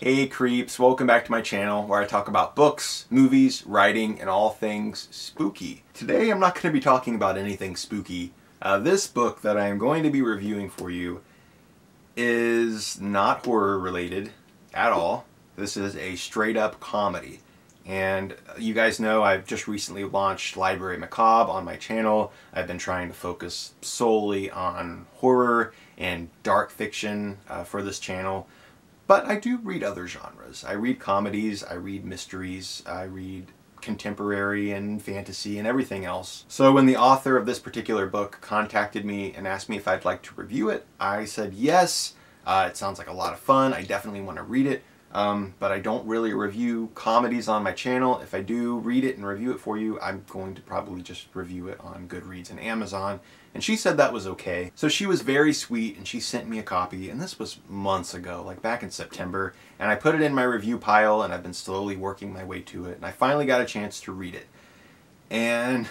Hey creeps, welcome back to my channel where I talk about books, movies, writing, and all things spooky. Today I'm not going to be talking about anything spooky. This book that I am going to be reviewing for you is not horror related at all. This is a straight up comedy. And you guys know I've just recently launched Library Macabre on my channel. I've been trying to focus solely on horror and dark fiction for this channel. But I do read other genres. I read comedies, I read mysteries, I read contemporary and fantasy and everything else. So when the author of this particular book contacted me and asked me if I'd like to review it, I said yes. It sounds like a lot of fun. I definitely want to read it. But I don't really review comedies on my channel. If I do read it and review it for you, I'm going to probably just review it on Goodreads and Amazon. And she said that was okay. So she was very sweet and she sent me a copy, and this was months ago, like back in September. And I put it in my review pile and I've been slowly working my way to it. And I finally got a chance to read it. And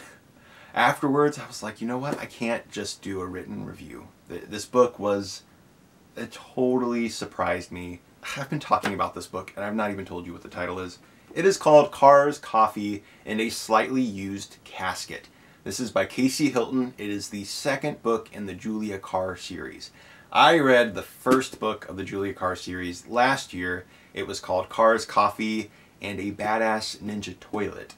afterwards I was like, you know what? I can't just do a written review. This book it totally surprised me. I've been talking about this book and I've not even told you what the title is. It is called Cars, Coffee, and a Slightly Used Casket. This is by Casey Hilton. It is the second book in the Julia Carr series. I read the first book of the Julia Carr series last year. It was called Cars, Coffee, and a Badass Ninja Toilet.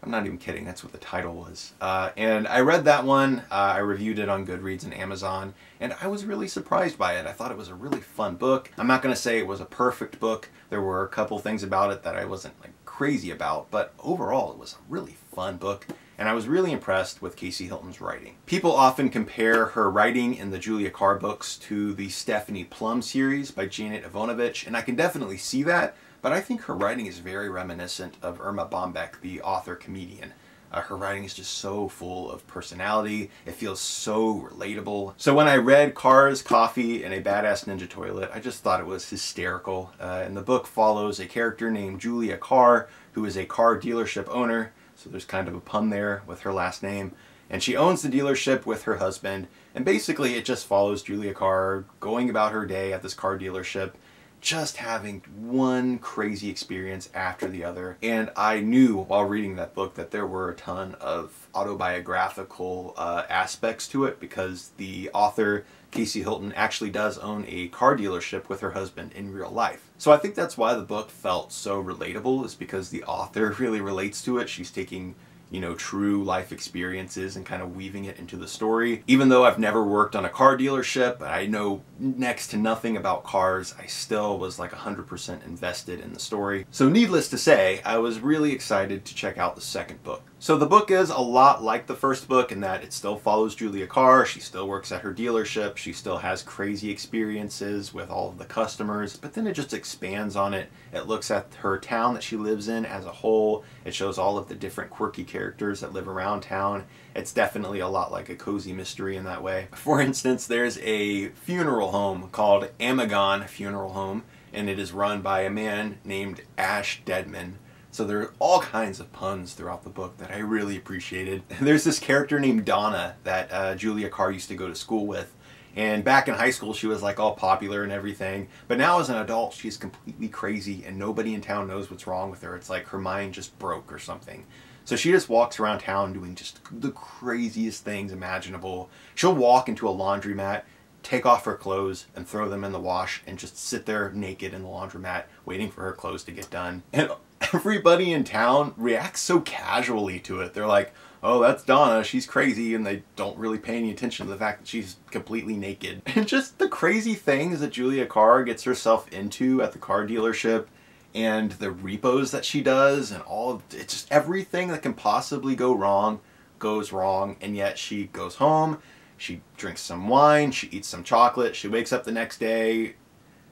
I'm not even kidding, that's what the title was. And I read that one, I reviewed it on Goodreads and Amazon, and I was really surprised by it. I thought it was a really fun book. I'm not going to say it was a perfect book. There were a couple things about it that I wasn't like crazy about, but overall it was a really fun book, and I was really impressed with Casey Hilton's writing. People often compare her writing in the Julia Carr books to the Stephanie Plum series by Janet Ivanovich, and I can definitely see that. But I think her writing is very reminiscent of Irma Bombeck, the author-comedian. Her writing is just so full of personality. It feels so relatable. So when I read Cars, Coffee, and a Badass Ninja Toilet, I just thought it was hysterical. And the book follows a character named Julia Carr, who is a car dealership owner. So there's kind of a pun there with her last name. And she owns the dealership with her husband. And basically it just follows Julia Carr going about her day at this car dealership, just having one crazy experience after the other. And I knew while reading that book that there were a ton of autobiographical aspects to it, because the author, Casey Hilton, actually does own a car dealership with her husband in real life. So I think that's why the book felt so relatable, is because the author really relates to it. She's taking, you know, true life experiences and kind of weaving it into the story. Even though I've never worked on a car dealership, I know next to nothing about cars, I still was like 100% invested in the story. So needless to say, I was really excited to check out the second book. So the book is a lot like the first book in that it still follows Julia Carr. She still works at her dealership. She still has crazy experiences with all of the customers, but then it just expands on it. It looks at her town that she lives in as a whole. It shows all of the different quirky characters that live around town. It's definitely a lot like a cozy mystery in that way. For instance, there's a funeral home called Amagon Funeral Home, and it is run by a man named Ash Deadman. So there are all kinds of puns throughout the book that I really appreciated. There's this character named Donna that Julia Carr used to go to school with. And back in high school, she was like all popular and everything. But now as an adult, she's completely crazy and nobody in town knows what's wrong with her. It's like her mind just broke or something. So she just walks around town doing just the craziest things imaginable. She'll walk into a laundromat, take off her clothes and throw them in the wash and just sit there naked in the laundromat waiting for her clothes to get done. And everybody in town reacts so casually to it. They're like, oh, that's Donna, she's crazy, and they don't really pay any attention to the fact that she's completely naked. And just the crazy things that Julia Carr gets herself into at the car dealership, and the repos that she does, and all of it, just everything that can possibly go wrong goes wrong, and yet she goes home, she drinks some wine, she eats some chocolate, she wakes up the next day,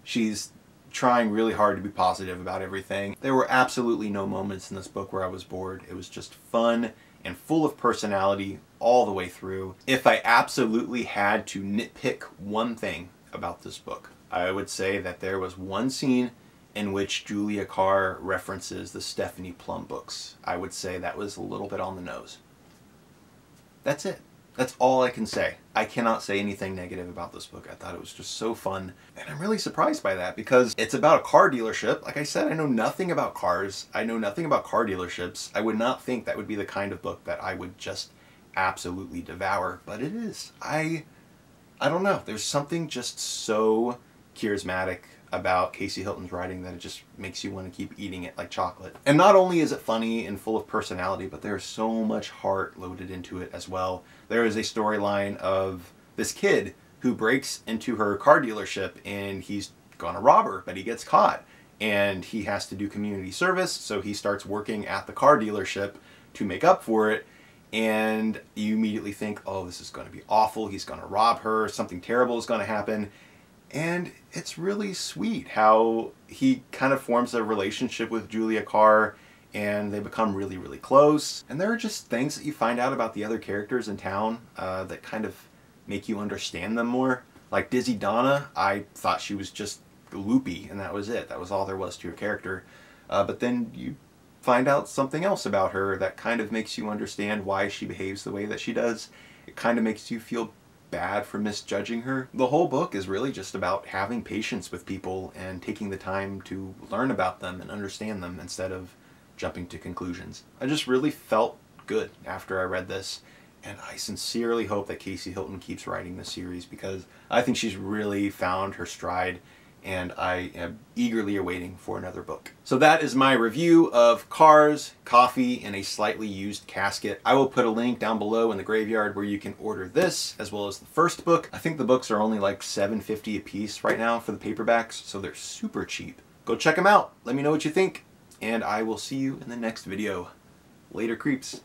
she's trying really hard to be positive about everything. There were absolutely no moments in this book where I was bored. It was just fun and full of personality all the way through. If I absolutely had to nitpick one thing about this book, I would say that there was one scene in which Julia Carr references the Stephanie Plum books. I would say that was a little bit on the nose. That's it. That's all I can say. I cannot say anything negative about this book. I thought it was just so fun. And I'm really surprised by that because it's about a car dealership. Like I said, I know nothing about cars. I know nothing about car dealerships. I would not think that would be the kind of book that I would just absolutely devour, but it is. I don't know. There's something just so charismatic about Casey Hilton's writing that it just makes you want to keep eating it like chocolate. And not only is it funny and full of personality, but there's so much heart loaded into it as well. There is a storyline of this kid who breaks into her car dealership and he's gonna rob her, but he gets caught. And he has to do community service, so he starts working at the car dealership to make up for it. And you immediately think, oh, this is going to be awful. He's going to rob her. Something terrible is going to happen. And it's really sweet how he kind of forms a relationship with Julia Carr and they become really, really close. And there are just things that you find out about the other characters in town that kind of make you understand them more. Like Dizzy Donna, I thought she was just loopy and that was it. That was all there was to her character. But then you find out something else about her that kind of makes you understand why she behaves the way that she does. It kind of makes you feel bad for misjudging her. The whole book is really just about having patience with people and taking the time to learn about them and understand them instead of jumping to conclusions. I just really felt good after I read this, and I sincerely hope that Casey Hilton keeps writing this series because I think she's really found her stride, and I am eagerly awaiting for another book. So that is my review of Cars, Coffee, in a Slightly Used Casket. I will put a link down below in the graveyard where you can order this as well as the first book. I think the books are only like $7.50 a piece right now for the paperbacks, so they're super cheap. Go check them out. Let me know what you think, and I will see you in the next video. Later, creeps.